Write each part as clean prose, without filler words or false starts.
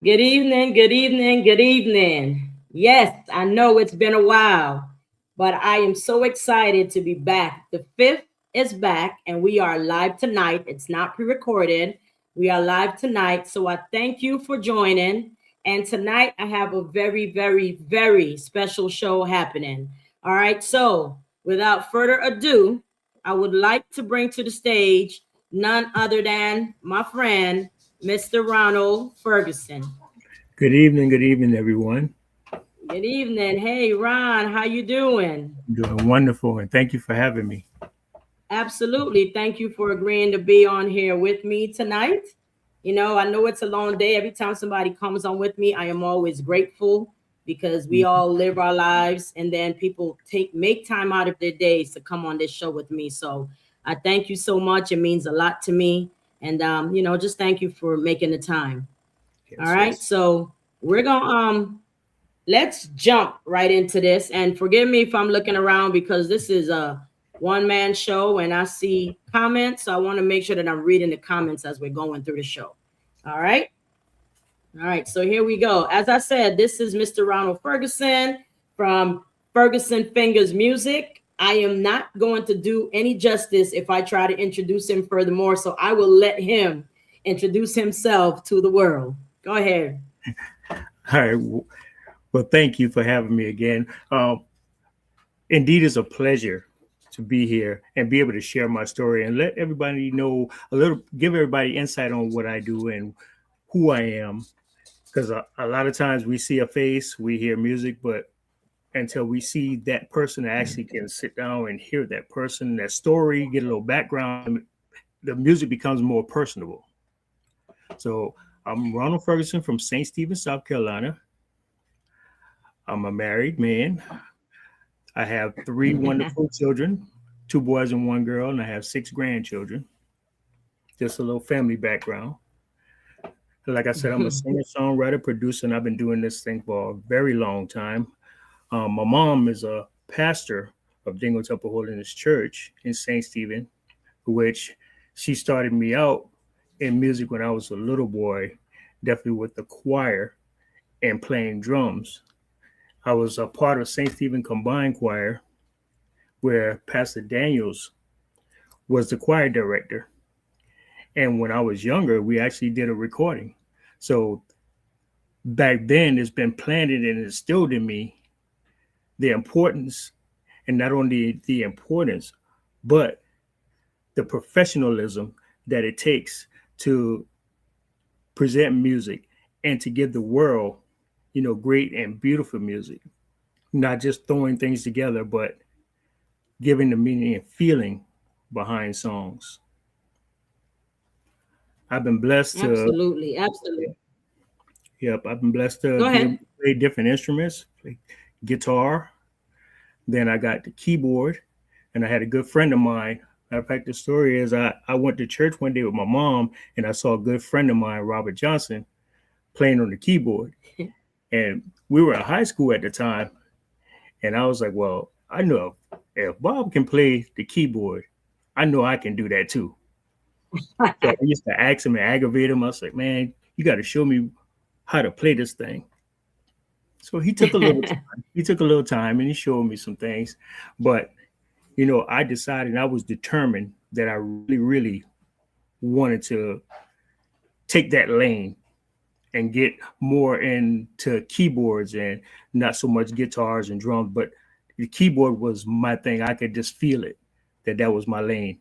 Good evening, good evening, good evening. Yes, I know it's been a while, but I am so excited to be back. The fifth is back, and we are live tonight. It's not pre recorded, we are live tonight. So I thank you for joining. And tonight I have a very, very, very special show happening. All right, so without further ado, I would like to bring to the stage none other than my friend, Mr. Ronald Ferguson. Good evening, everyone. Good evening. Hey, Ron, how you doing? I'm doing wonderful, and thank you for having me. Absolutely. Thank you for agreeing to be on here with me tonight. I know it's a long day. Every time somebody comes on with me, I am always grateful because we all live our lives and then people make time out of their days to come on this show with me. So I thank you so much. It means a lot to me. And just thank you for making the time. All Yes, right. yes. So we're gonna let's jump right into this. And forgive me if I'm looking around because this is a one-man show and I see comments. So I want to make sure that I'm reading the comments as we're going through the show. All right. All right. So here we go. As I said, this is Mr. Ronald Ferguson from Ferguson Fingers Music. I am not going to do any justice if I try to introduce him furthermore. So I will let him introduce himself to the world. Go ahead. All right. Well, thank you for having me again. Indeed, it's a pleasure to be here and be able to share my story and let everybody know give everybody insight on what I do and who I am. Because a lot of times we see a face, we hear music, but until we see that person that actually can sit down and hear that person, that story, get a little background, the music becomes more personable. So I'm Ronald Ferguson from St. Stephen, South Carolina. I'm a married man. I have three wonderful children, two boys and one girl, and I have six grandchildren. Just a little family background. Like I said, I'm a singer, songwriter, producer, and I've been doing this thing for a very long time. My mom is a pastor of Dingle Temple Holiness Church in St. Stephen, which she started me out in music when I was a little boy, definitely with the choir and playing drums. I was a part of St. Stephen Combined Choir, where Pastor Daniels was the choir director. And when I was younger, we actually did a recording. So back then, it's been planted and instilled in me the importance, and not only the importance, but the professionalism that it takes to present music and to give the world, great and beautiful music. Not just throwing things together, but giving the meaning and feeling behind songs. I've been blessed to, Absolutely. Absolutely. yep, I've been blessed to Go be able ahead. to play different instruments, play guitar. Then I got the keyboard, and I had a good friend of mine. Matter of fact, the story is I went to church one day with my mom, and I saw a good friend of mine, Robert Johnson, playing on the keyboard. And we were in high school at the time. And I was like, well, I know if Bob can play the keyboard, I know I can do that too. So I used to ask him and aggravate him. I was like, man, you got to show me how to play this thing. So he took a little time. He took a little time and he showed me some things. But, I decided I was determined that I really, really wanted to take that lane and get more into keyboards and not so much guitars and drums, but the keyboard was my thing. I could just feel it, that was my lane.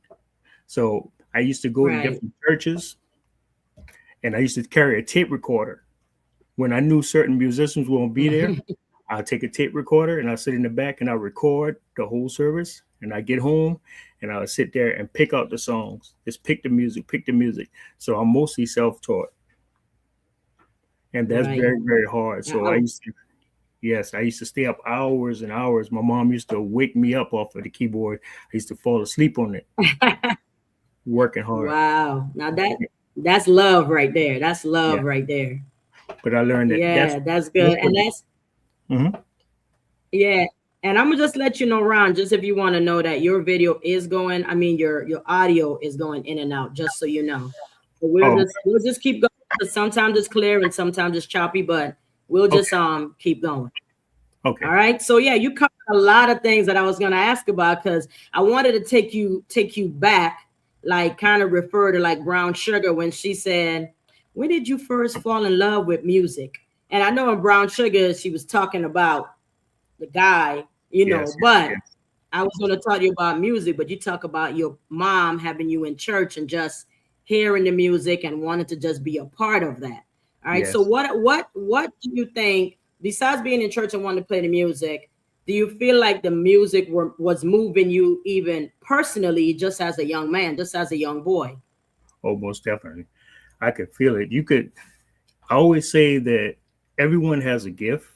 So I used to go to Right. different churches and I used to carry a tape recorder. When I knew certain musicians won't be there, I'll take a tape recorder and I'll sit in the back and I'll record the whole service. And I get home and I'll sit there and pick out the songs. Just pick the music, pick the music. So I'm mostly self-taught. And that's Right. very, very hard. So Oh, I used to stay up hours and hours. My mom used to wake me up off of the keyboard. I used to fall asleep on it, working hard. wow. Now that's love right there. That's love Yeah. right there. But I learned that Yeah, that's that's good. what, And that's mhm. yeah. And I'm gonna just let you know, Ron, just if you want to know that your video is going, I mean your audio is going in and out, just so you know. So Oh, we'll just keep going Sometimes it's clear and sometimes it's choppy, but we'll just Okay. keep going. Okay. All right. So yeah, you covered a lot of things that I was gonna ask about because I wanted to take you back, like kind of refer to like Brown Sugar when she said, "When did you first fall in love with music?" And I know in Brown Sugar she was talking about the guy, Yes. but Yes. I was going to talk to you about music, but you talk about your mom having you in church and just hearing the music and wanting to just be a part of that. All right. So Yes. what do you think besides being in church and wanting to play the music? Do you feel like the music was moving you even personally, just as a young man, just as a young boy? Oh, most definitely. I could feel it. You could. I always say that everyone has a gift,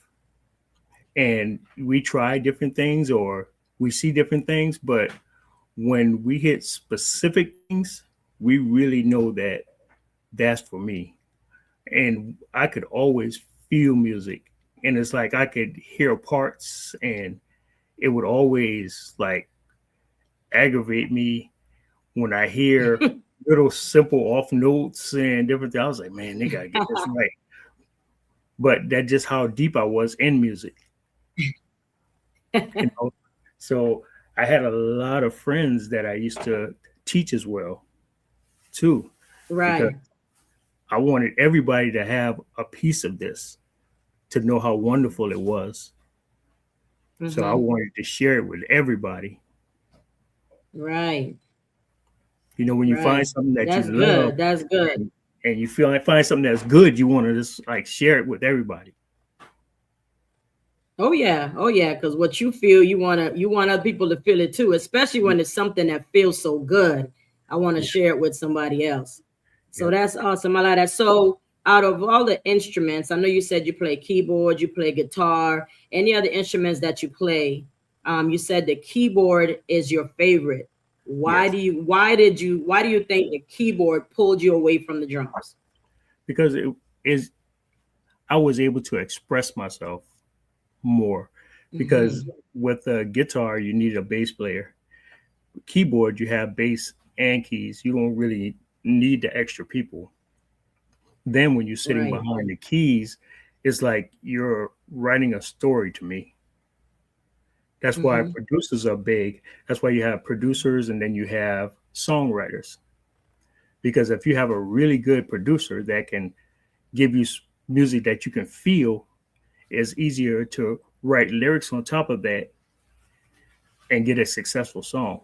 and we try different things or we see different things, but when we hit specific things, we really know that that's for me. And I could always feel music. And it's like I could hear parts and it would always like aggravate me when I hear little simple off notes and different things. I was like, man, they gotta get this right. But that's just how deep I was in music, you know. So I had a lot of friends that I used to teach as well too, because Right. I wanted everybody to have a piece of this to know how wonderful it was. So I Mm-hmm. wanted to share it with everybody. Right. You know, when you find Right. something that you That's love good. That's good. and you feel like find something that's good, you want to just like share it with everybody. Oh yeah, oh yeah. Because what you feel, you want other people to feel it too, especially when it's something that feels so good. I want to Yeah. share it with somebody else. So Yep. that's awesome. I like that. So out of all the instruments, I know you said you play keyboard, you play guitar, any other instruments that you play. You said the keyboard is your favorite. Yes. Why do you think the keyboard pulled you away from the drums? Because it is I was able to express myself more because Hmm. with a guitar you need a bass player. Keyboard you have bass and keys. You don't really need the extra people. Then when you're sitting Right. behind the keys, it's like you're writing a story to me. That's why Hmm. producers are big. That's why you have producers and then you have songwriters. Because if you have a really good producer that can give you music that you can feel, it's easier to write lyrics on top of that and get a successful song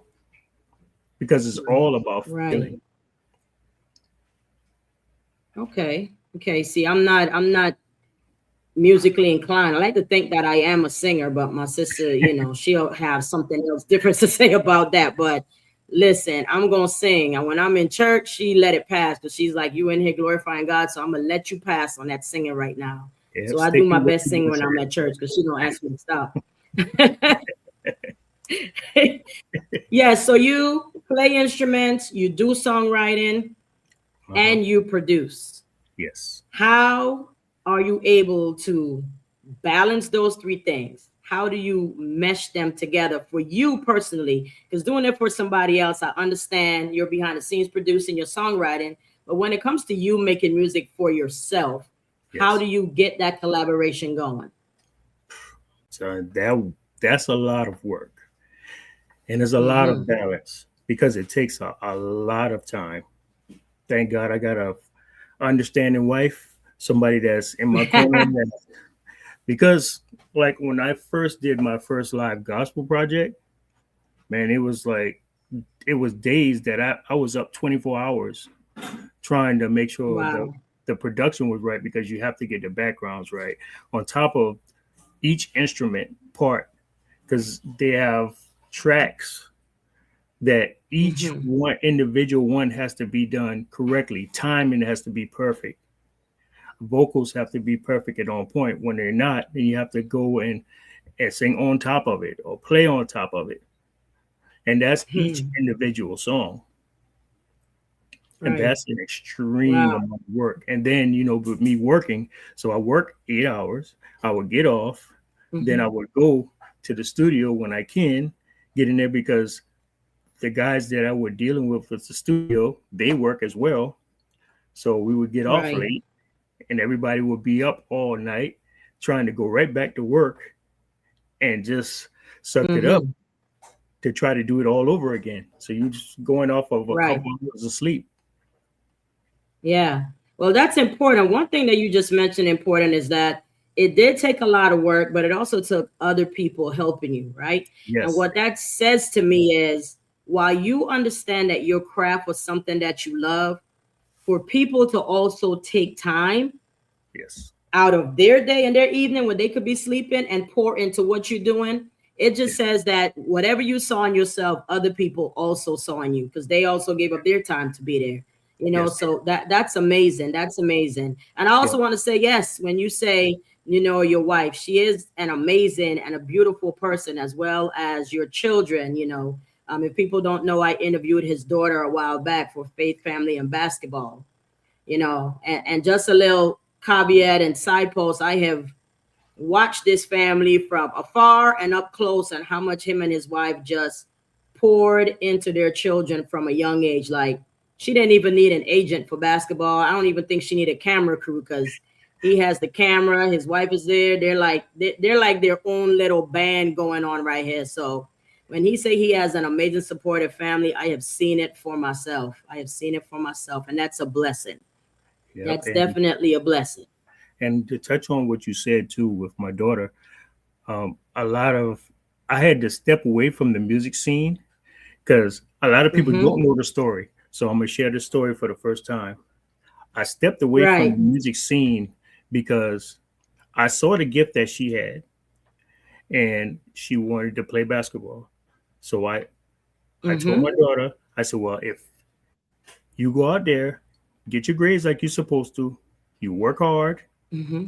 because it's all about Right. feeling. Okay. Okay. See, I'm not musically inclined. I like to think that I am a singer, but my sister, she'll have something else different to say about that. But listen, I'm gonna sing. And when I'm in church, she let it pass because she's like, you in here glorifying God. So I'm gonna let you pass on that singing right now. Yeah, So I do stick to my what best you singing want when to I'm say. at church because she don't ask me to stop. Yeah, so you play instruments, you do songwriting, Uh-huh. and you produce. Yes. How are you able to balance those three things? How do you mesh them together for you personally? Because doing it for somebody else, I understand you're behind the scenes producing your songwriting, but when it comes to you making music for yourself, how Yes. do you get that collaboration going? So that's a lot of work. And there's a lot of Mm-hmm. balance because it takes a lot of time. Thank God I got a understanding wife, somebody that's in my corner. Because like when I first did my first live gospel project, man, it was like it was days that I was up 24 hours trying to make sure Wow. the production was right because you have to get the backgrounds right on top of each instrument part because they have tracks that each Mm-hmm. one individual one has to be done correctly. Timing has to be perfect. Vocals have to be perfect and on point. When they're not, then you have to go and sing on top of it or play on top of it. And that's each Hmm. individual song. And Right. that's an extreme Wow. amount of work. And then, with me working, so I work 8 hours, I would get off, then I Mm-hmm. would go to the studio when I can, get in there because. The guys that I were dealing with the studio, they work as well. So we would get off Right. late and everybody would be up all night trying to go right back to work and just sucked it up Mm-hmm. to try to do it all over again. So you just going off of a Right. couple hours of sleep. Yeah. Well, that's important. One thing that you just mentioned important is that it did take a lot of work, but it also took other people helping you, right? And Yes. what that says to me is while you understand that your craft was something that you love, for people to also take time Yes. out of their day and their evening when they could be sleeping and pour into what you're doing, it just Yes. says that whatever you saw in yourself, other people also saw in you because they also gave up their time to be there. You know, Yes. so that's amazing. That's amazing. And I Yeah. also want to say, yes, when you say, you know, your wife, she is an amazing and a beautiful person, as well as your children. You know, if people don't know, I interviewed his daughter a while back for Faith, Family, and Basketball, you know, and just a little caveat and side post, I have watched this family from afar and up close and how much him and his wife just poured into their children from a young age. Like she didn't even need an agent for basketball. I don't even think she needed a camera crew because he has the camera, his wife is there. They're like their own little band going on right here. So when he say he has an amazing supportive family, I have seen it for myself. I have seen it for myself, and that's a blessing. Yep. That's definitely a blessing. And to touch on what you said too with my daughter, a lot of I had to step away from the music scene because a lot of people Mm-hmm. don't know the story. So I'm gonna share the story for the first time. I stepped away from the Right. music scene because I saw the gift that she had and she wanted to play basketball. So I told my Mm-hmm. daughter, I said, well, if you go out there, get your grades like you're supposed to, you work hard, Mm-hmm.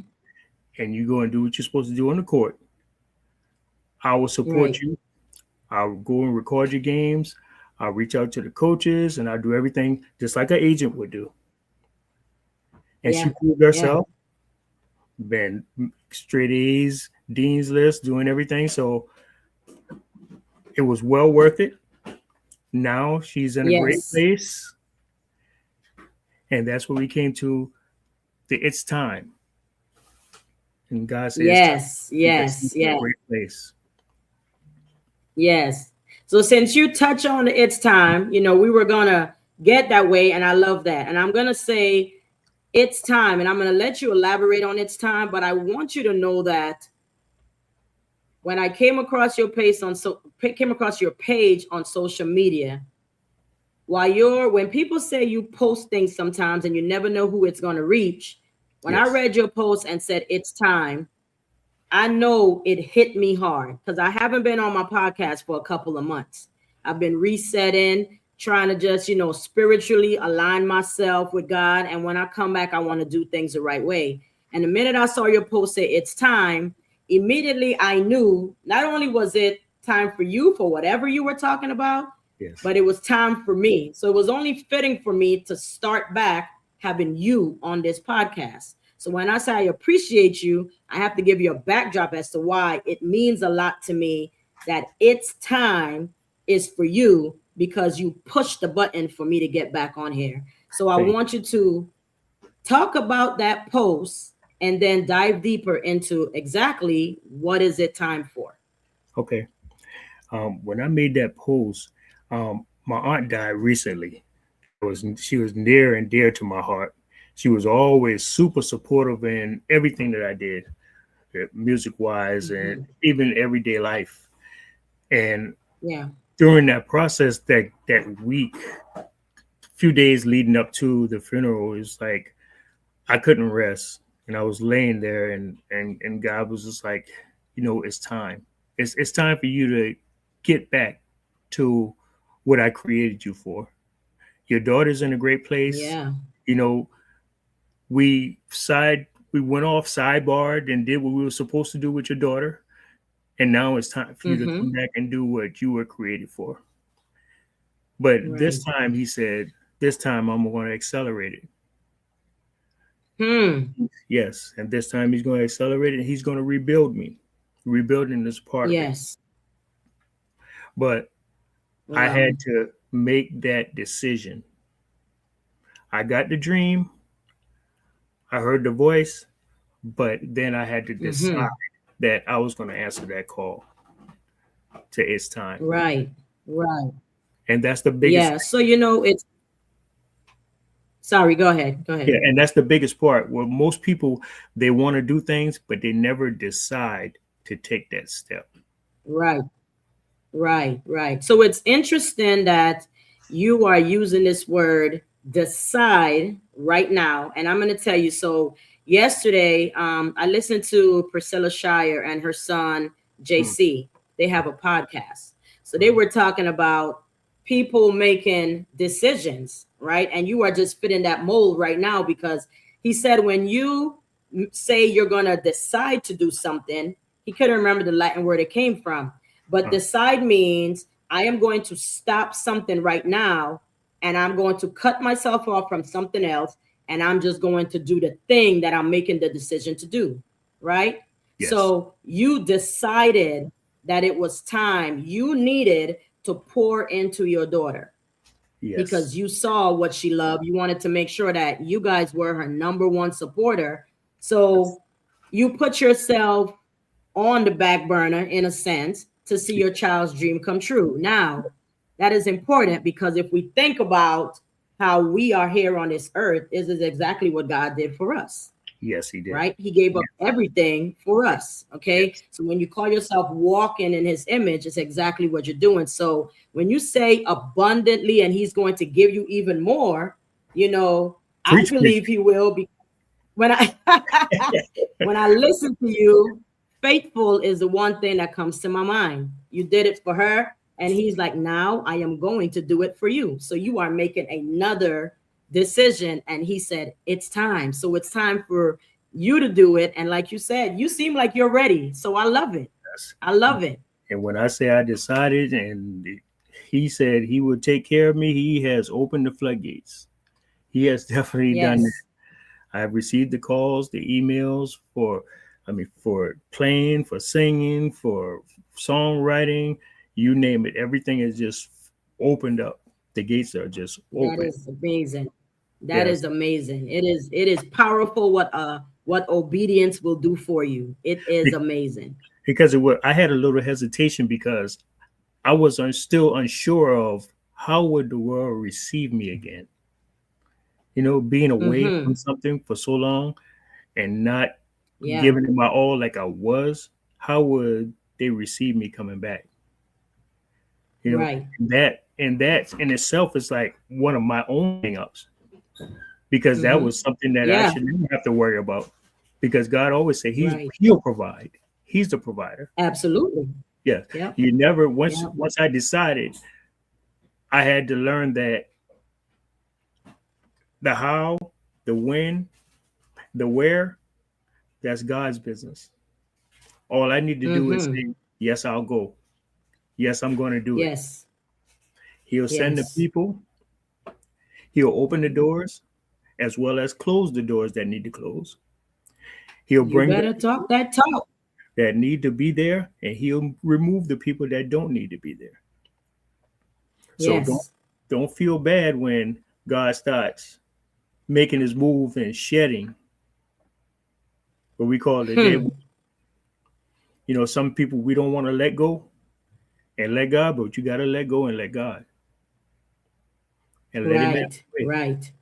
and you go and do what you're supposed to do on the court, I will support Right. you. I'll go and record your games. I'll reach out to the coaches and I'll do everything just like an agent would do. And she Yeah. proved Yeah. herself, been straight A's, Dean's list, doing everything. So it was well worth it. Now she's in a great Yes. place. And that's what we came to the it's time. And God said it's time Yes. because she's Yes. in a Yes. great place. Yes. So since you touch on it's time, you know, we were gonna get that way, and I love that. And I'm gonna say it's time, and I'm gonna let you elaborate on it's time, but I want you to know that when I came across your page on came across your page on social media, while you're when people say you post things sometimes and you never know who it's gonna reach, when I Yes. read your post and said it's time, I know it hit me hard because I haven't been on my podcast for a couple of months. I've been resetting, trying to just, you know, spiritually align myself with God. And when I come back, I want to do things the right way. And the minute I saw your post say it's time, immediately I knew not only was it time for you for whatever you were talking about, Yes. but it was time for me. So it was only fitting for me to start back having you on this podcast. So when I say I appreciate you, I have to give you a backdrop as to why it means a lot to me that it's time is for you because you pushed the button for me to get back on here. So I Thank want you to talk about that post and then dive deeper into exactly what is it time for. you. Okay. When I made that post, my aunt died recently. She was near and dear to my heart. She was always super supportive in everything that I did, music wise and Mm-hmm. even everyday life. And Yeah. during that process, that week, few days leading up to the funeral, it was like I couldn't rest, and I was laying there, and God was just like, it's time. It's time for you to get back to what I created you for. Your daughter's in a great place. Yeah. You know, we we went off sidebarred and did what we were supposed to do with your daughter, and now it's time for you to come Mm-hmm. back and do what you were created for. But this Right. time, he said, this time I'm going to accelerate it. Hmm. Yes, and this time he's going to accelerate it and he's going to rebuild me. Rebuilding is part of it. Yes. But I Wow. had to make that decision. I got the dream, I heard the voice, but then I had to decide Mm-hmm. that I was going to answer that call to It's Time. Right. Right. And that's the biggest, Yeah. So it's sorry, go ahead. Go yeah, ahead. and that's the biggest part where most people, they want to do things, but they never decide to take that step. Right. Right, right. So it's interesting that you are using this word decide right now. And I'm going to tell you. So yesterday, I listened to Priscilla Shire and her son, Mm, JC. They have a podcast. So they mm, were talking about people making decisions, right? And you are just fitting that mold right now because he said when you say you're going to decide to do something, he couldn't remember the Latin word it came from, but mm, decide means I am going to stop something right now and I'm going to cut myself off from something else and I'm just going to do the thing that I'm making the decision to do. Right. yes, So you decided that it was time you needed to pour into your daughter yes, because you saw what she loved. You wanted to make sure that you guys were her number one supporter. yes, So you put yourself on the back burner in a sense to see your child's dream come true. Now, that is important because if we think about how we are here on this earth, this is exactly what God did for us, yes, he did. right? He gave up everything for us. Okay. Yes, So when you call yourself walking in his image, it's exactly what you're doing. So when you say abundantly and he's going to give you even more, I preach, preach. believe he will be when I when I listen to you, faithful is the one thing that comes to my mind. You did it for her, and he's like, now I am going to do it for you. So you are making another decision, and he said it's time. So it's time for you to do it. And like you said, you seem like you're ready. So I love it. Yes. I love it. And when I say I decided, and he said he would take care of me, he has opened the floodgates. He has definitely done that. Yes. I have received the calls, the emails for playing, for singing, for songwriting, you name it. Everything is just opened up. The gates are just That open. is amazing. That Yes, is amazing. It is powerful what obedience will do for you. It is amazing. because I had a little hesitation because I was still unsure of how would the world receive me again. Being away from Mm-hmm. something for so long and not Yeah. giving it my all like I was, how would they receive me coming back? You know, Right. that in itself is like one of my own hang-ups because that Mm-hmm. was something that I Yeah. should never have to worry about because God always said Right. he'll provide. He's the provider. Absolutely. Yeah. Yep. You never Yep. once I decided I had to learn that the how, the when, the where, that's God's business. All I need to do is Mm-hmm. say, yes, I'll go. Yes, I'm going to do it. Yes. He'll send the Yes. people, he'll open the doors as well as close the doors that need to close. He'll You bring the better people talk that talk. that need to be there and he'll remove the people that don't need to be there. So don't Yes. don't feel bad when God starts making his move and shedding what we call the dead. Hmm. Some people we don't want to let go and let God, but you got to let go and let God and let him have Right. his way. Right.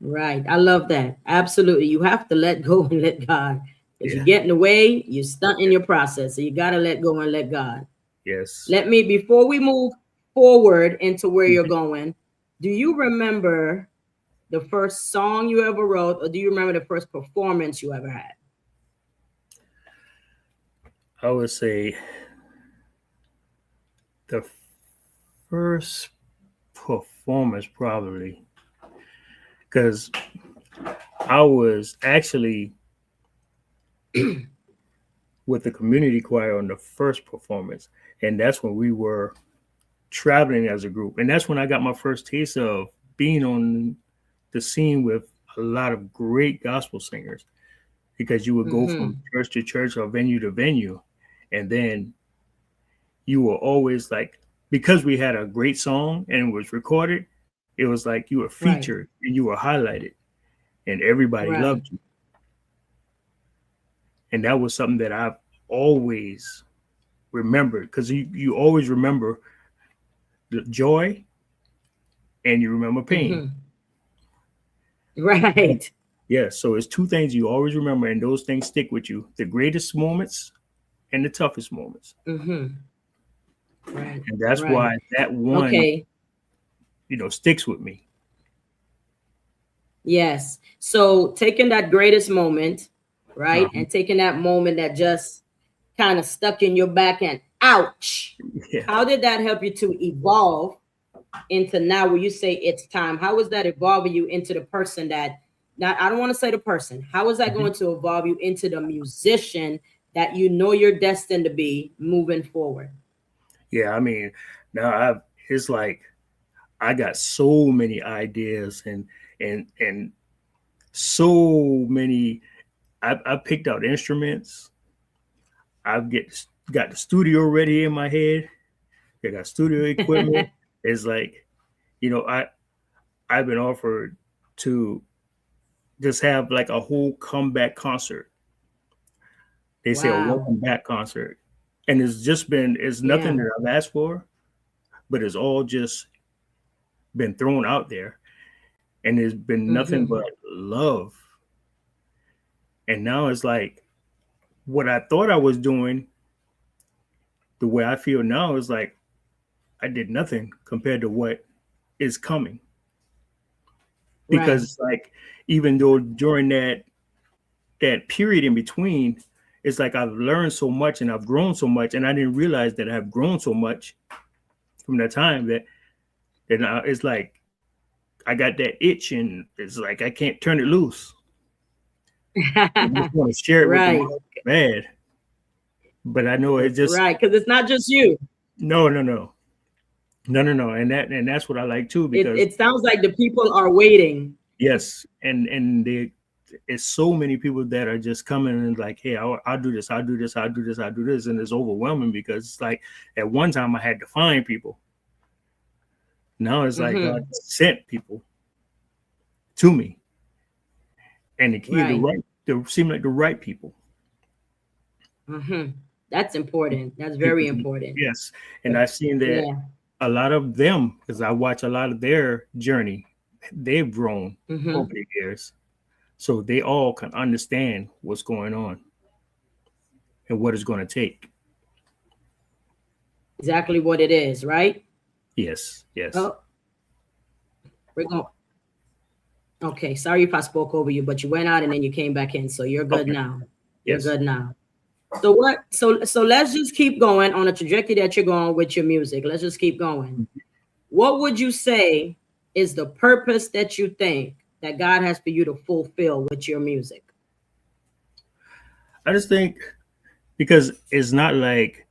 Right. I love that. Absolutely. You have to let go and let God. Because you Yeah. get in the way, you stunt in your process. So you got to let go and let God. Yes. Let me, before we move forward into where you're Mhm. going, do you remember the first song you ever wrote, or do you remember the first performance you ever had? I would say the first performance probably because I was actually with the community choir on the first performance, and that's when we were traveling as a group, and that's when I got my first taste of being on the scene with a lot of great gospel singers because you would go from Mm-hmm. church to church or venue to venue, and then you were always like because we had a great song and it was recorded, it was like you were Right. featured and you were highlighted. and everybody Right. loved you. And that was something that I've always remembered, because you always remember the joy and you remember pain. Mm-hmm. Right. Yeah, so it's two things you always remember, and those things stick with you: the greatest moments and the toughest moments. Mm-hmm. Right. And that's Right. why that one, Okay. sticks with me. Yes. So taking that greatest moment, right, Uh-huh. and taking that moment that just kind of stuck in your back and ouch. Yeah. How did that help you to evolve into now where you say it's time? How was that evolving you into the person that, now I don't want to say the person, how is that Mhm. going to evolve you into the musician that you know you're destined to be moving forward? Yeah, I mean, now it's like I got so many ideas, and so many. I picked out instruments. I've got the studio ready in my head. I got studio equipment. It's like, I've been offered to just have like a whole comeback concert. They say a Wow. welcome back concert, and it's nothing Yeah. that I've asked for, but it's all just been thrown out there, and there's been nothing Mm-hmm. but love. And now it's like what I thought I was doing, the way I feel now is like I did nothing compared to what is coming. Because Right. it's like, even though during that period in between, it's like I've learned so much and I've grown so much, and I didn't realize that I've grown so much from that time, that now it's like I got that itch, and it's like I can't turn it loose. I just want to share it with the Right. world bad, but I know it just Right. Because it's not just you. no, no, no, no, no, no, and that's what I like too, It because it sounds like the people are waiting. yes, and it's so many people that are just coming and like, hey, I'll do this, I'll do this, I'll do this, I'll do this, and it's overwhelming because it's like at one time I had to find people. Now it's like God Mm-hmm. sent people to me, and the key, Right. they seem like the right people. Mm-hmm. That's important. That's very People, important. yes, and I've seen that Yeah. a lot of them, because I watch a lot of their journey, they've grown over Mm-hmm. the years, so they all can understand what's going on and what it's going to take. Exactly what it is, right? Yes, yes, Oh, we're going. Okay. Sorry if I spoke over you, but you went out and then you came back in. So you're good okay, now. You're yes. good now. So what? So let's just keep going on a trajectory that you're going with your music. Let's just keep going. What would you say is the purpose that you think that God has for you to fulfill with your music? I just think because it's not like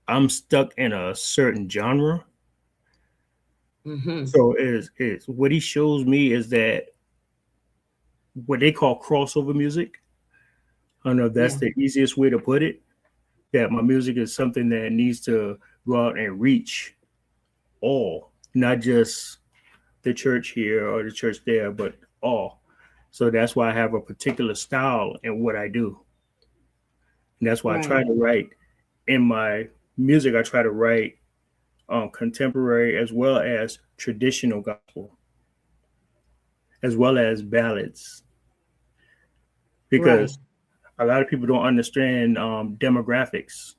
I'm stuck in a certain genre. Mm-hmm. So is what he shows me is that what they call crossover music. I don't know if that's Yeah. the easiest way to put it. That my music is something that needs to go out and reach all, not just the church here or the church there, but all. So that's why I have a particular style in what I do. And that's why I try Right. to write in my music. I try to write contemporary as well as traditional gospel, as well as ballads, Right. because a lot of people don't understand demographics.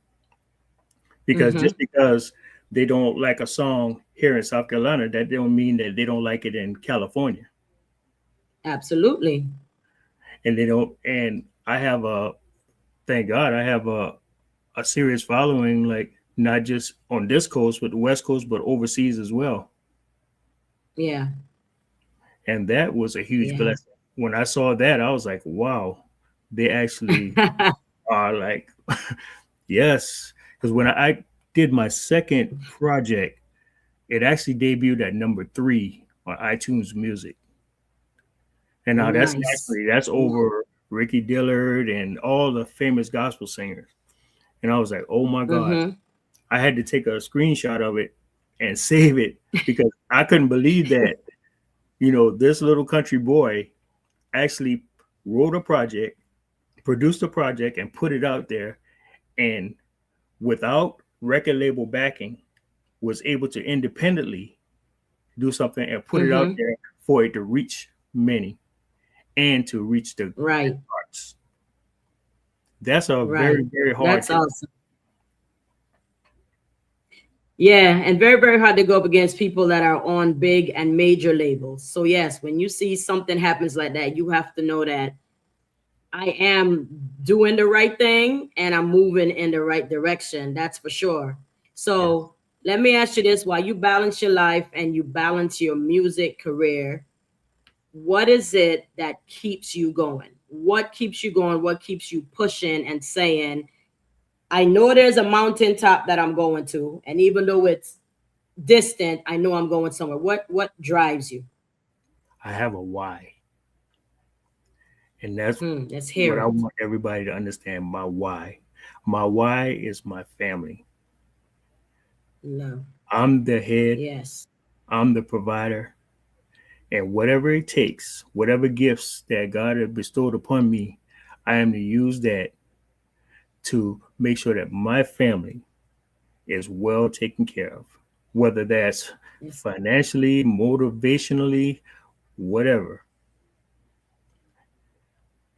Because Mm-hmm. just because they don't like a song here in South Carolina, that don't mean that they don't like it in California. Absolutely. And they don't. And I have thank God, I have a serious following, like not just on this coast, but the West Coast, but overseas as well. Yeah. And that was a huge Yeah. blessing. When I saw that, I was like, wow, they actually are like, yes. Because when I did my second project, it actually debuted at number 3 on iTunes Music. And now Nice. that's over Ricky Dillard and all the famous gospel singers. And I was like, oh my gosh. Mm-hmm. I had to take a screenshot of it and save it because I couldn't believe that, this little country boy actually wrote a project, produced a project, and put it out there, and without record label backing, was able to independently do something and put it out Mm-hmm. there for it to reach many and to reach the Right. hearts. That's a very, Right. very hard That's thing. awesome. Yeah, and very, very hard to go up against people that are on big and major labels. So yes, when you see something happens like that, you have to know that I am doing the right thing and I'm moving in the right direction. That's for sure. Yes. So let me ask you this: while you balance your life and you balance your music career, what is it that keeps you going? What keeps you going? What keeps you pushing and saying, I know there's a mountaintop that I'm going to, and even though it's distant, I know I'm going somewhere. What drives you? I have a why. And that's Let's what hear I it. want everybody to understand, my why. My why is my family. No. I'm the head, Yes. I'm the provider, and whatever it takes, whatever gifts that God has bestowed upon me, I am to use that to make sure that my family is well taken care of, whether that's Yes. financially, motivationally, whatever.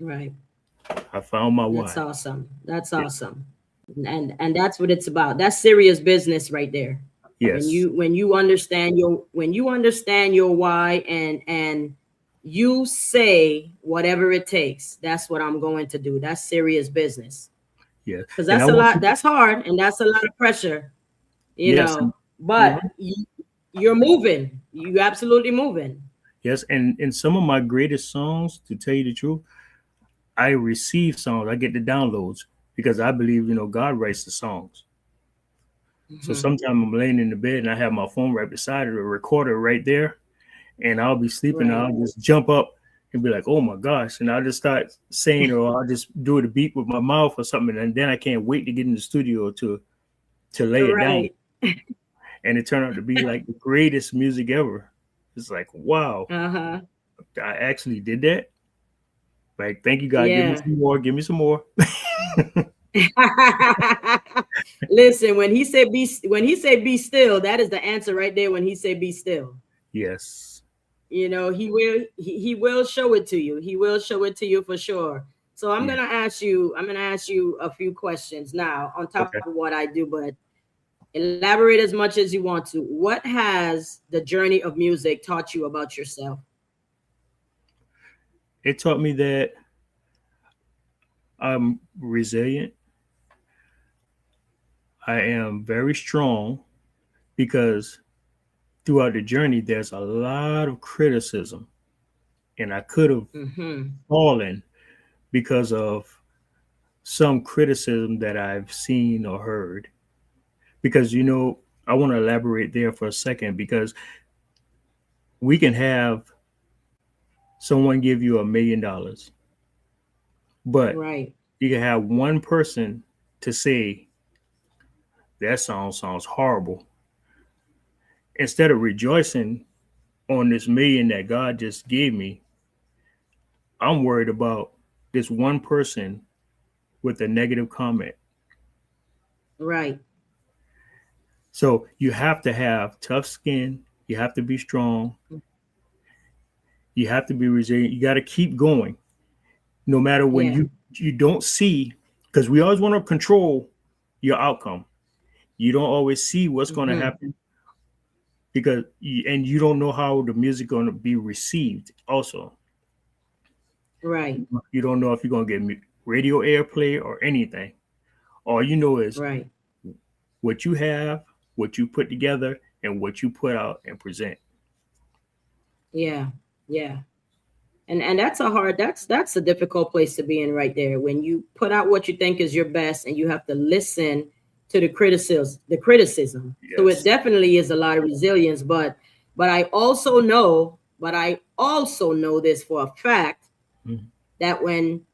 Right. I found my That's why. awesome. That's Yeah. awesome. And that's what it's about. That's serious business right there. Yes. When you understand your why and you say whatever it takes, that's what I'm going to do. That's serious business. Yeah. Because And I that's a want lot, people, that's hard and that's a lot of pressure, you yes. know. But Mhm. you're moving. You absolutely moving. Yes. And in some of my greatest songs, to tell you the truth, I receive songs, I get the downloads because I believe, God writes the songs. So Hmm. sometimes I'm laying in the bed and I have my phone right beside it, a recorder right there, and I'll be sleeping. Right. I'll just jump up and be like, "Oh my gosh!" And I'll just start saying, or I'll just do the beat with my mouth or something, and then I can't wait to get in the studio to lay it down, Right. and it turned out to be like the greatest music ever. It's like, wow, Uh-huh. I actually did that. Like, thank you, God. Give me Yeah. some more. Give me some more. Listen, when he said be still, that is the answer right there when he said be still. Yes. You know, he will show it to you. He will show it to you for sure. So Yeah. I'm gonna ask you a few questions now on top Okay. of what I do, but elaborate as much as you want to. What has the journey of music taught you about yourself? It taught me that I'm resilient. I am very strong because throughout the journey, there's a lot of criticism, and I could have Mm-hmm. fallen because of some criticism that I've seen or heard. Because, I want to elaborate there for a second because we can have someone give you $1 million, but Right. you can have one person to say that song sounds horrible. Instead of rejoicing on this million that God just gave me, I'm worried about this one person with a negative comment. Right. So you have to have tough skin. You have to be strong. You have to be resilient. You got to keep going, no matter when Yeah. you don't see, because we always want to control your outcome. You don't always see what's going to Mm-hmm. happen because and you don't know how the music going to be received. Also, Right. you don't know if you're going to get radio airplay or anything. All you know is Right. what you have, what you put together, and what you put out and present. Yeah. Yeah. And that's a difficult place to be in right there when you put out what you think is your best and you have to listen to the criticism. So it Yes. definitely is a lot of resilience, but I also know this for a fact Mhm. that when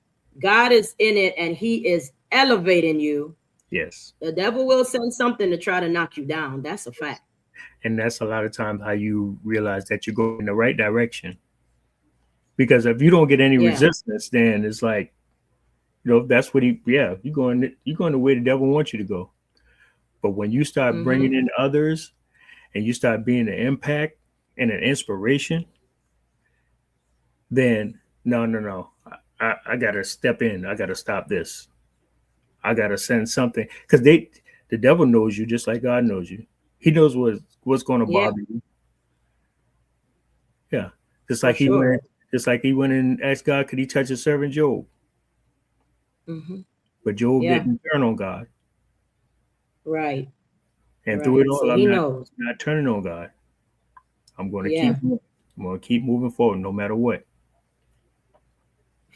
God is in it and he is elevating you, Yes. the devil will send something to try to knock you down. That's a fact. And that's a lot of times how you realize that you're going in the right direction. Because if you don't get any Yeah. resistance, then it's like, that's what you're going the way the devil wants you to go. But when you start Mm-hmm. bringing in others and you start being an impact and an inspiration, then no, no, no. I got to step in. I got to stop this. I got to send something because the devil knows you just like God knows you. He knows what's going to Yeah, bother you. Yeah, just for like he sure. went, just like he went and asked God, could he touch his servant Job? Mm-hmm. But Job Yeah, didn't turn on God, right, and through it right. all, See, I'm he not knows. not turning on God. I'm going to Yeah. I'm going to keep moving forward no matter what.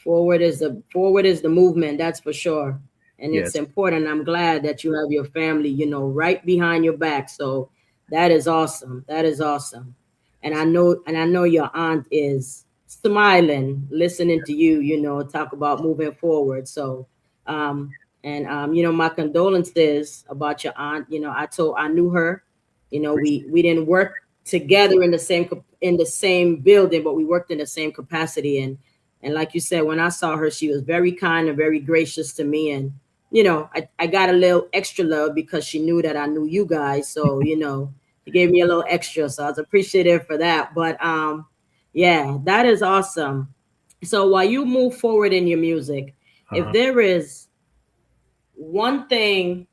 Forward is the movement, that's for sure. And it's Yes, important. I'm glad that you have your family, right behind your back. So that is awesome. That is awesome. And I know your aunt is smiling, listening to you, talk about moving forward. So my condolences about your aunt. I knew her. We didn't work together in the same building, but we worked in the same capacity. And like you said, when I saw her, she was very kind and very gracious to me. And, I got a little extra love because she knew that I knew you guys. So, she gave me a little extra. So I was appreciative for that. But yeah, that is awesome. So while you move forward in your music, if uh-huh. there is one thing,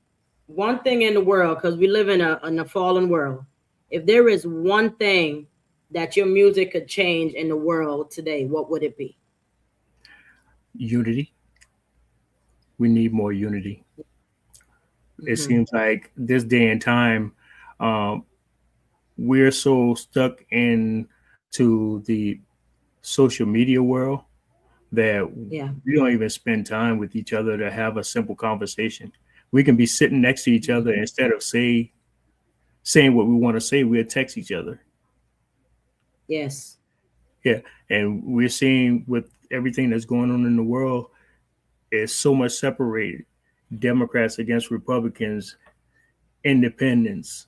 one thing in the world, because we live in a fallen world, if there is one thing that your music could change in the world today, what would it be? Unity. We need more unity. It Hmm. seems like this day and time, um, we're so stuck in to the social media world that Yeah. we don't even spend time with each other to have a simple conversation. We can be sitting next to each other Mhm. instead of saying what we want to say, we'll text each other. Yes. Yeah. And we're seeing with everything that's going on in the world, is so much separated. Democrats against Republicans, independents,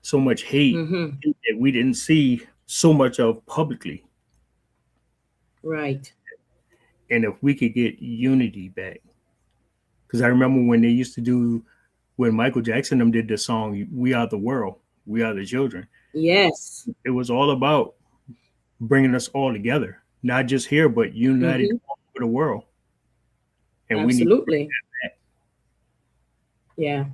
so much hate Hmm. that we didn't see so much of publicly. Right. And if we could get unity back, because I remember when they used to do when Michael Jackson them did the song "We Are the World, We Are the Children." Yes. It was all about bringing us all together, not just here, but united Hmm. all over the world. And we need to bring Absolutely. that back. Yeah.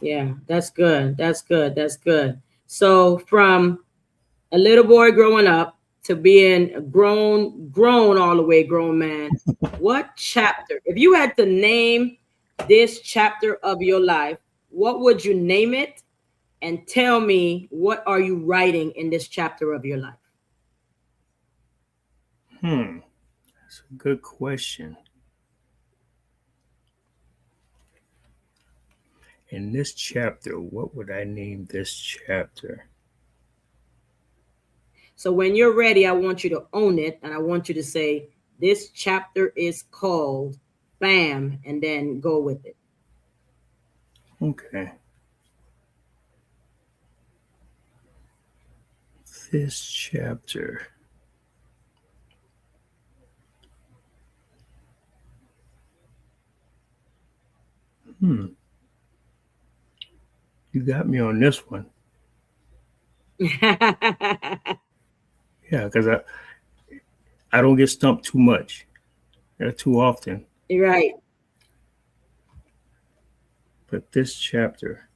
Yeah. That's good. That's good. That's good. So from a little boy growing up to being a grown all the way grown man, what chapter, if you had to name this chapter of your life, what would you name it? And tell me, what are you writing in this chapter of your life? That's a good question. In this chapter, what would I name this chapter? So when you're ready, I want you to own it, and I want you to say, this chapter is called Bam, and then go with it. Okay. This chapter. Hmm. You got me on this one. Yeah, because I don't get stumped too much, too often. Right. But this chapter,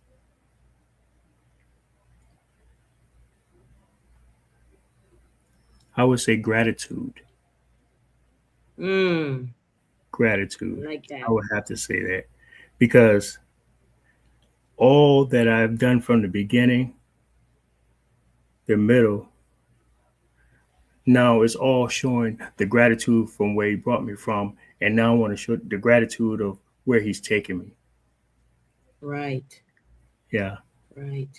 I would say gratitude. Mm, Gratitude. I like I that. would have to say that because all that I've done from the beginning, the middle, now it's all showing the gratitude from where he brought me from. And now I want to show the gratitude of where he's taken me. Right. Yeah. Right.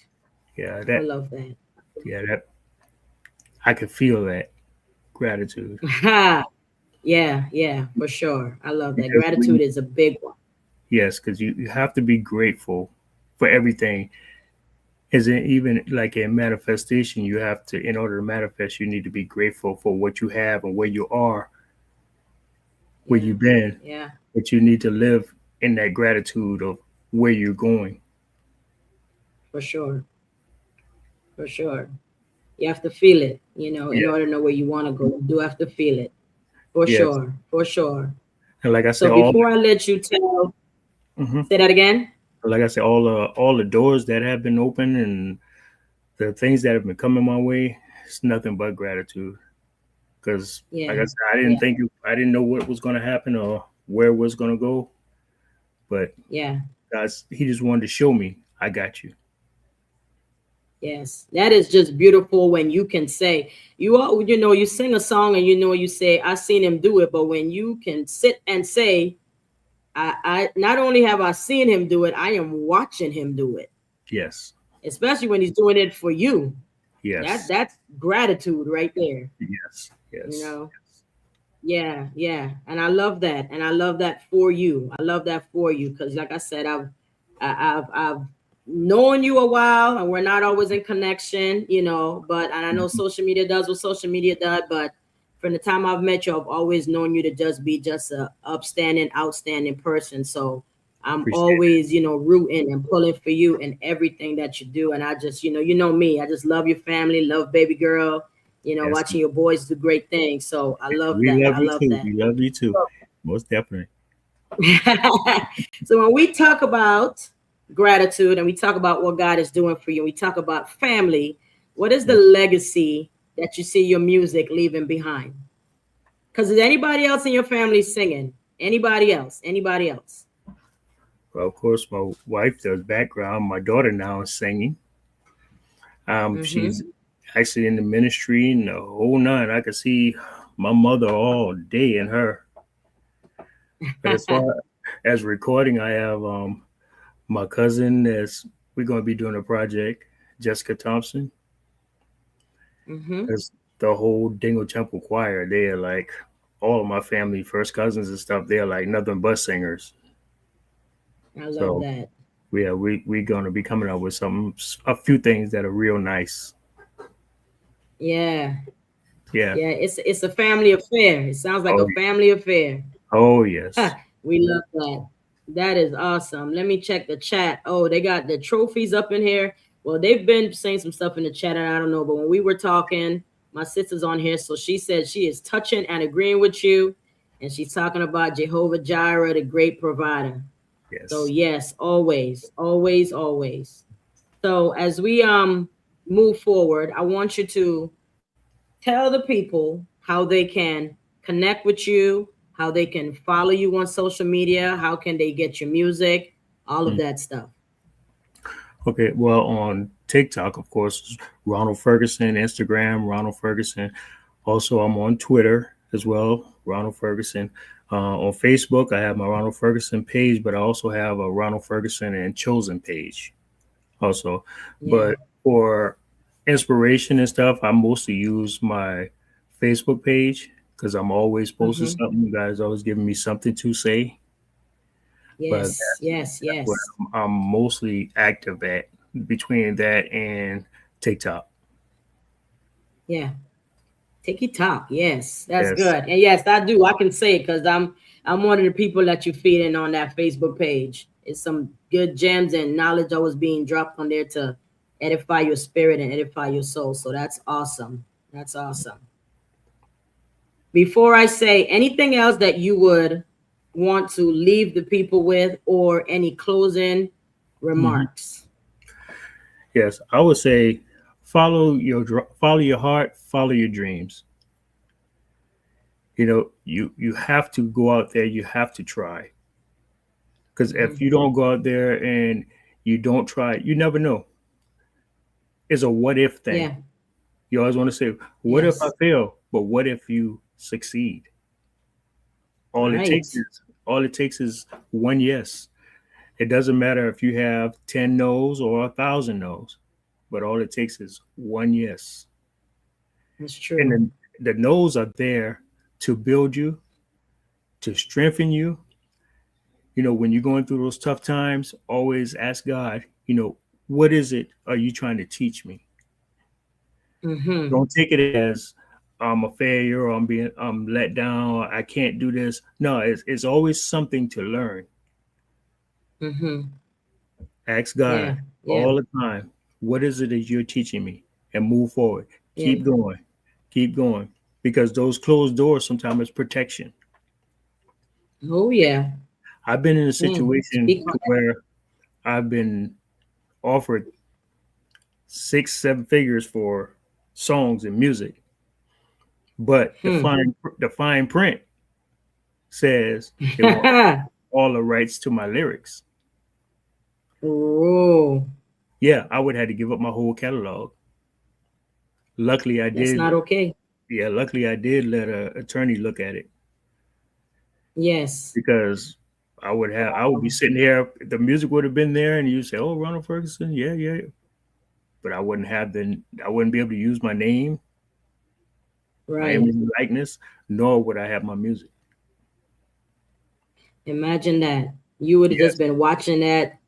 Yeah. I love that. That I could feel that gratitude Yeah, yeah, for sure. I love that. because we, Gratitude is a big one. yes, because you have to be grateful for everything. Is it even like a manifestation? You have to, in order to manifest, you need to be grateful for what you have and where you are, where Yeah. you've been, Yeah. but you need to live in that gratitude of where you're going. For sure. For sure. You have to feel it, in Yeah. order to know where you want to go. You do have to feel it. For Yes. sure. For sure. And like I So said, all before I let you tell, mhm. say that again. Like I said, all the doors that have been open and the things that have been coming my way, it's nothing but gratitude. Because like I Yeah. said, Yeah. I didn't know what was going to happen or where it was going to go, but Yeah. God's He just wanted to show me I got you. Yes, that is just beautiful when you can say you sing a song and you say I seen him do it, but when you can sit and say I not only have I seen him do it, I am watching him do it, Yes, especially when he's doing it for you. yes, That's gratitude right there, yes, you yes, know. Yeah, yeah, and I love that, and I love that for you. I love that for you because, like I said, I've known you a while, and we're not always in connection, But and I know Mhm. social media does what social media does, but from the time I've met you, I've always known you to just be just a upstanding, outstanding person. So I'm Appreciate always, rooting and pulling for you in everything that you do. And I just, you know me, I just love your family, love baby girl, it. Yes, watching your boys do great things. So I love we that. love I you love too. that. We love you too. Most definitely. So when we talk about gratitude and we talk about what God is doing for you, we talk about family, what is the Yeah. legacy that you see your music leaving behind? Because is anybody else in your family singing? Anybody else? Anybody else? Well, of course, my wife does background. My daughter now is singing. Mm-hmm. She's actually in the ministry and the whole nine. I could see my mother all day in her. But as far as recording, I have my cousin that's we're going to be doing a project, Jessica Thompson. Mm-hmm. That's the whole Dingle Temple Choir. They're like all of my family, first cousins and stuff. They're like nothing but singers. I love So that. we're going to be coming up with a few things that are real nice. Yeah. Yeah. Yeah. It's a family affair. It sounds like Oh, a family affair. oh yes. Ha, we love that. That is awesome. Let me check the chat. Oh, they got the trophies up in here. Well, they've been saying some stuff in the chat, and I don't know. But when we were talking, my sister's on here, so she said she is touching and agreeing with you, and she's talking about Jehovah Jireh, the great provider. So Yes. yes, always, always, always. So as we move forward, I want you to tell the people how they can connect with you, how they can follow you on social media, how can they get your music, all of Mm. that stuff. Okay. Well, on TikTok, of course, Ronald Ferguson, Instagram, Ronald Ferguson. Also, I'm on Twitter as well, Ronald Ferguson. On Facebook, I have my Ronald Ferguson page, but I also have a Ronald Ferguson and Chosen page also. Yeah. But for inspiration and stuff, I mostly use my Facebook page because I'm always posting Mm-hmm. something. You guys always giving me something to say, but Yes, yes, that's where yes. I'm mostly active at between that and TikTok. Yeah. TikTok. Yes, that's Yes, good. And yes, I do. I can say it because I'm one of the people that you feed in on that Facebook page. It's some good gems and knowledge always being dropped on there to edify your spirit and edify your soul. So that's awesome. That's awesome. Before I say anything else that you would want to leave the people with or any closing hmm remarks. yes. I would say follow your heart, follow your dreams. You have to go out there. You have to try because if Mhm. you don't go out there and you don't try, you never know. It's a what if thing. Yeah. You always want to say, "What if I Yes. fail?" But what if you succeed? All it takes Right. is all it takes is one yes. It doesn't matter if you have 10 no's or 1,000 no's, but all it takes is one yes. That's And true. then the no's are there to build you, to strengthen you. When you're going through those tough times, always ask God, what is it are you trying to teach me? Mm-hmm. Don't take it as I'm a failure or I'm let down, I can't do this. No, it's always something to learn. Mm-hmm. Ask Yeah. God Yeah. all the time, what is it that you're teaching me? And move forward. Yeah. Keep going. Keep going. Because those closed doors sometimes is protection. Oh yeah. I've been in a Speak situation on to where I've been offered 6, 7 figures for songs and music, but that. the fine print says they want all the rights to my lyrics. Oh, Yeah, I would have to give up my whole catalog. Luckily, I that's not did. okay. Yeah, luckily I did let a attorney look at it Yes. because I would be sitting here. The music would have been there, and you say, "Oh, Ronald Ferguson, yeah, yeah," but I wouldn't be able to use my name, my Right. image and likeness, nor would I have my music. Imagine that. You would have just Yes, been watching that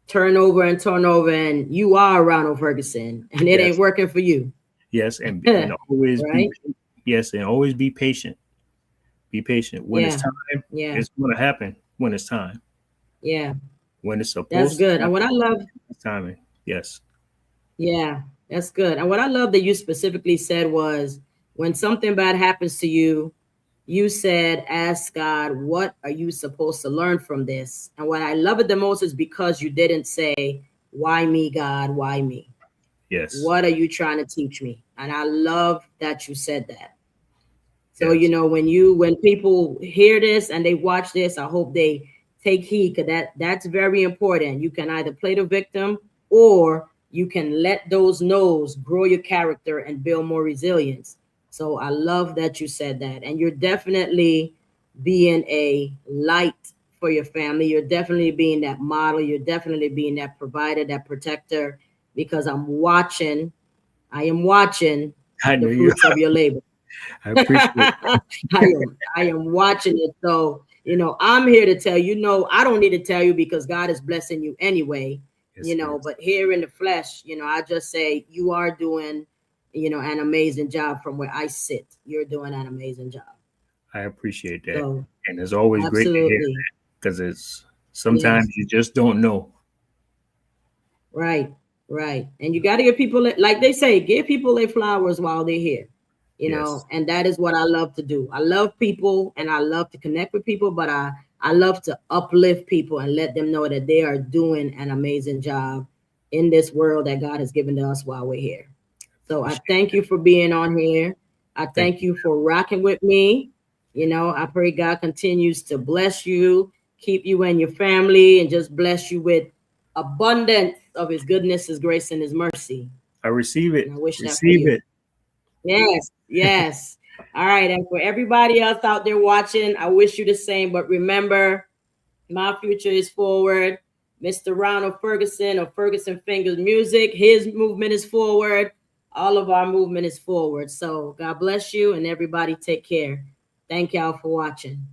turn over, and you are Ronald Ferguson, and it ain't yes, working for you. yes, and always be Right? yes, and always be patient. Be patient. When it's Yeah. time, Yeah. it's going to happen. When it's time, Yeah. when it's That's supposed to good. And what happen, I love, it's timing. Yes, yeah, that's good. And what I love that you specifically said was when something bad happens to you, you said, ask God, what are you supposed to learn from this? And what I love it the most is because you didn't say, why me, God? Why me? yes, What are you trying to teach me? And I love that you said that. So, yes. when people hear this and they watch this, I hope they take heed because that's very important. You can either play the victim or you can let those no's grow your character and build more resilience. So I love that you said that. And you're definitely being a light for your family. You're definitely being that model. You're definitely being that provider, that protector, because I am watching I the know you. fruits of your labor. I appreciate it. I am watching it. So, I'm here to tell you, no, I don't need to tell you because God is blessing you anyway, Yes, it is. but here in the flesh, I just say you are doing, an amazing job from where I sit. You're doing an amazing job. I appreciate that, So and it's always great to hear absolutely. that because it's Yes. sometimes you just don't know. Right, right. And you got to give people, like they say, give people their flowers while they're here, Yes, and that is what I love to do. I love people and I love to connect with people, but I love to uplift people and let them know that they are doing an amazing job in this world that God has given to us while we're here. So I appreciate thank that. you for being on here. I Thank thank you. you for rocking with me. I pray God continues to bless you, keep you and your family, and just bless you with abundance of his goodness, his grace, and his mercy. I receive And it. I wish that for Receive you. it. Yes, yes. All right. And for everybody else out there watching, I wish you the same. But remember, my future is forward. Mr. Ronald Ferguson of Ferguson Fingers Music, his movement is forward. All of our movement is forward. So God bless you and everybody take care. Thank y'all for watching.